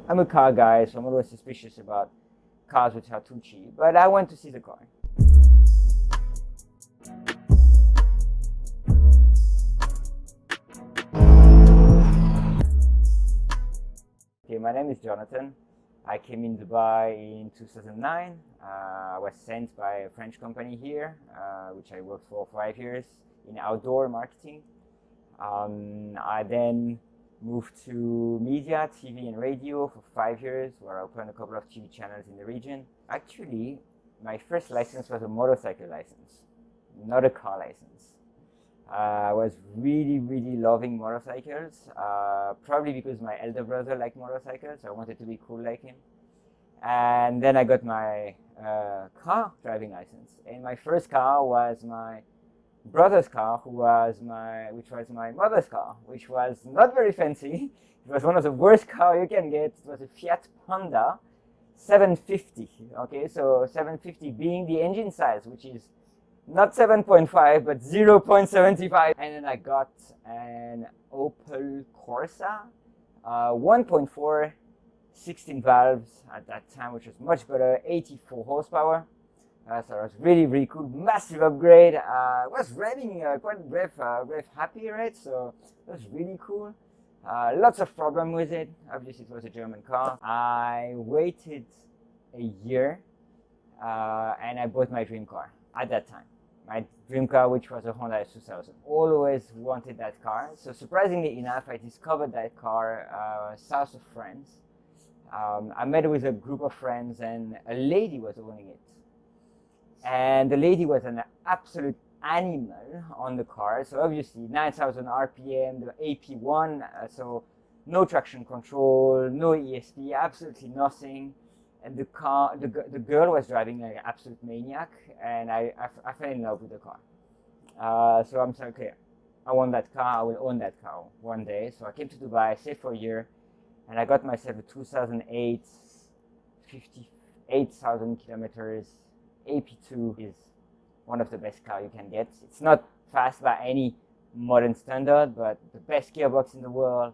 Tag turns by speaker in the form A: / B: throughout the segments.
A: I'm a car guy, so I'm always suspicious about cars which are too cheap, but I went to see the car. Okay, my name is Jonathan. I came in Dubai in 2009. I was sent by a French company here, which I worked for 5 years in outdoor marketing. I then moved to media, TV and radio for 5 years, where I opened a couple of TV channels in the region. Actually, my first license was a motorcycle license, not a car license. I was really loving motorcycles, probably because my elder brother liked motorcycles, so I wanted to be cool like him. And then I got my car driving license, and my first car was my brother's car, which was my mother's car, which was not very fancy. It was one of the worst cars you can get. It was a Fiat Panda 750. Okay, so 750 being the engine size, which is not 7.5 but 0.75. And then I got an Opel Corsa 1.4 16 valves at that time, which was much better, 84 horsepower. So it was really cool, massive upgrade. It was revving quite rev happy, right? So it was really cool. Lots of problem with it. Obviously, it was a German car. I waited a year and I bought my dream car at that time. My dream car, which was a Honda S2000. Always wanted that car. So surprisingly enough, I discovered that car south of France. I met with a group of friends and a lady was owning it. And the lady was an absolute animal on the car. So obviously 9,000 RPM, the AP1, so no traction control, no ESP, absolutely nothing. And the girl was driving like an absolute maniac, and I fell in love with the car. So I'm like, okay, I want that car, I will own that car one day. So I came to Dubai, stayed for a year, and I got myself a 2008, 58,000 kilometers. AP2 is one of the best cars you can get. It's not fast by any modern standard, but the best gearbox in the world,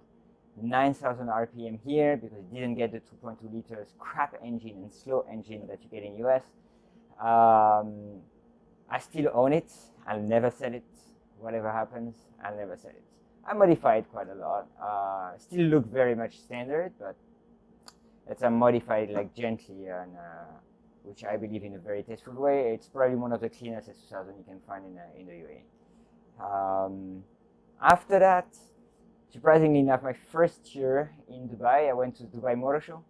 A: 9,000 RPM here, because it didn't get the 2.2 liters crap engine and slow engine that you get in US. I still own it. I'll never sell it. Whatever happens, I'll never sell it. I modify it quite a lot. Still look very much standard, but let's modify it like gently, and which I believe in a very tasteful way. It's probably one of the cleanest S2000 you can find in the UAE. After that, surprisingly enough, my first year in Dubai, I went to Dubai Motor Show,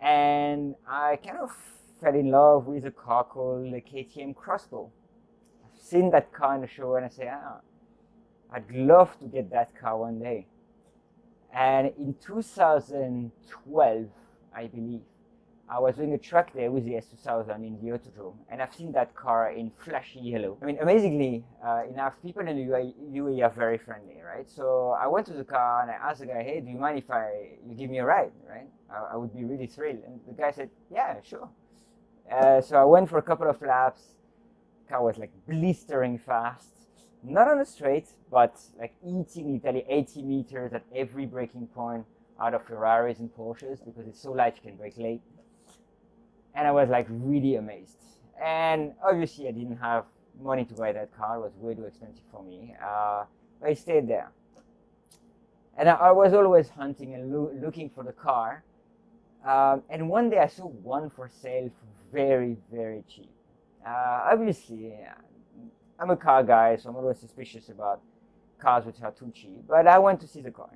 A: and I kind of fell in love with a car called the KTM Crossbow. I've seen that car in the show, and I say, I'd love to get that car one day. And in 2012, I believe, I was doing a track day with the S2000 in the Autodrome, and I've seen that car in flashy yellow. I mean, amazingly enough, people in the UAE are very friendly, right? So I went to the car and I asked the guy, hey, do you mind if you give me a ride, right? I would be really thrilled. And the guy said, yeah, sure. So I went for a couple of laps. The car was like blistering fast. Not on the straight, but like eating literally 80 meters at every braking point out of Ferraris and Porsches, because it's so light you can brake late. And I was like really amazed. And obviously I didn't have money to buy that car. It was way too expensive for me. But I stayed there. And I was always hunting and looking for the car. And one day I saw one for sale for very cheap. Obviously, I'm a car guy, so I'm always suspicious about cars which are too cheap. But I went to see the car.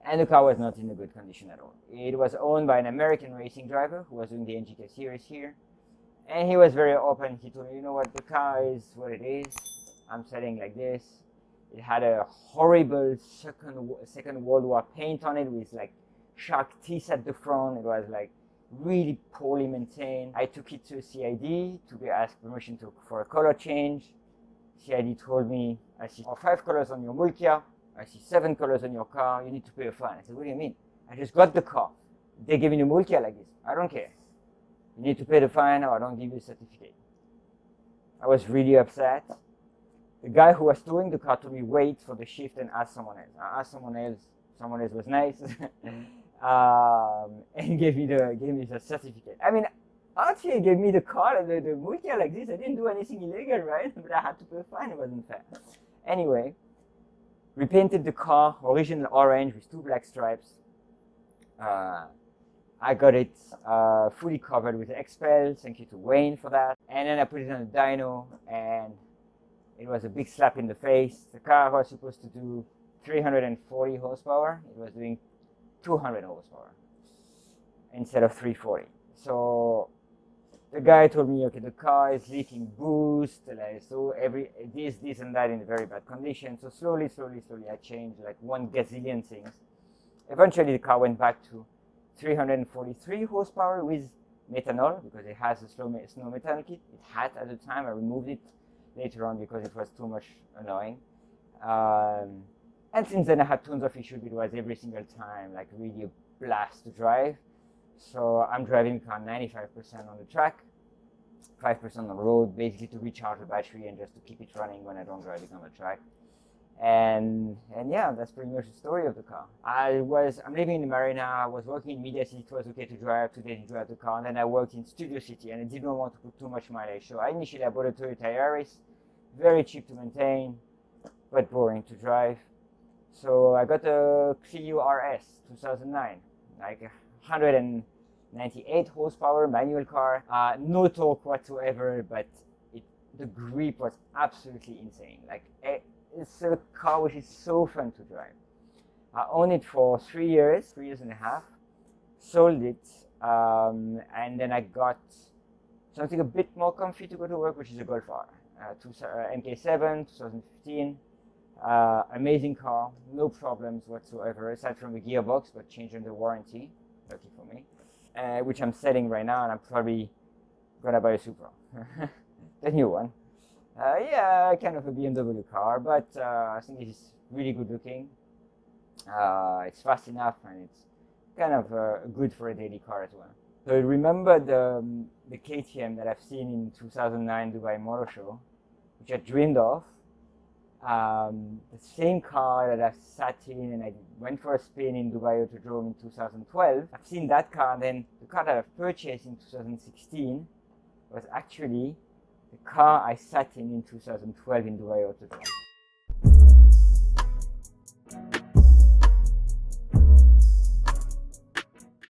A: And the car was not in a good condition at all. It was owned by an American racing driver who was doing the NGK series here. And he was very open. He told me, you know what, the car is what it is. I'm selling like this. It had a horrible Second World War paint on it with like shark teeth at the front. It was like really poorly maintained. I took it to CID to ask permission for a color change. CID told me, I see 5 colors on your Mulkia. I see 7 colors on your car, you need to pay a fine. I said, what do you mean? I just got the car. They give me a Mulkia like this. I don't care. You need to pay the fine or I don't give you a certificate. I was really upset. The guy who was towing the car told me wait for the shift and ask someone else. I asked someone else was nice. and gave me the certificate. I mean, actually, he gave me the car, the movie car like this. I didn't do anything illegal, right? But I had to pay a fine. It wasn't fair. Anyway, repainted the car, original orange with 2 black stripes. I got it fully covered with Expel. Thank you to Wayne for that. And then I put it on a dyno, and it was a big slap in the face. The car was supposed to do 340 horsepower. It was doing 200 horsepower instead of 340. So the guy told me, okay, the car is leaking boost, like, so this and that in very bad condition. So slowly, I changed like 1 gazillion things. Eventually, the car went back to 343 horsepower with methanol, because it has a snow methanol kit. It had at the time. I removed it later on because it was too much annoying. And since then, I had tons of issues. It was every single time like really a blast to drive. So I'm driving the car 95% on the track, 5% on the road, basically to recharge the battery and just to keep it running when I don't drive it on the track. And yeah, that's pretty much the story of the car. I'm living in the Marina. I was working in Media City. It was okay to drive the car. And then I worked in Studio City, and I didn't want to put too much mileage. So initially I bought a Toyota Yaris, very cheap to maintain, but boring to drive. So I got a Clio RS 2009, like 198 horsepower manual car, no torque whatsoever, but the grip was absolutely insane. Like it's a car which is so fun to drive. I owned it for 3 years and a half, sold it, and then I got something a bit more comfy to go to work, which is a Golf R, MK7, 2015. Amazing car, no problems whatsoever, aside from the gearbox, but changed under warranty, lucky for me, which I'm selling right now, and I'm probably gonna buy a Supra, the new one. Yeah, kind of a BMW car, but I think it's really good looking. It's fast enough, and it's kind of good for a daily car as well. So I remember the KTM that I've seen in 2009 Dubai Motor Show, which I dreamed of. The same car that I sat in and I went for a spin in Dubai Autodrome in 2012. I've seen that car, and then the car that I've purchased in 2016 was actually the car I sat in 2012 in Dubai Autodrome.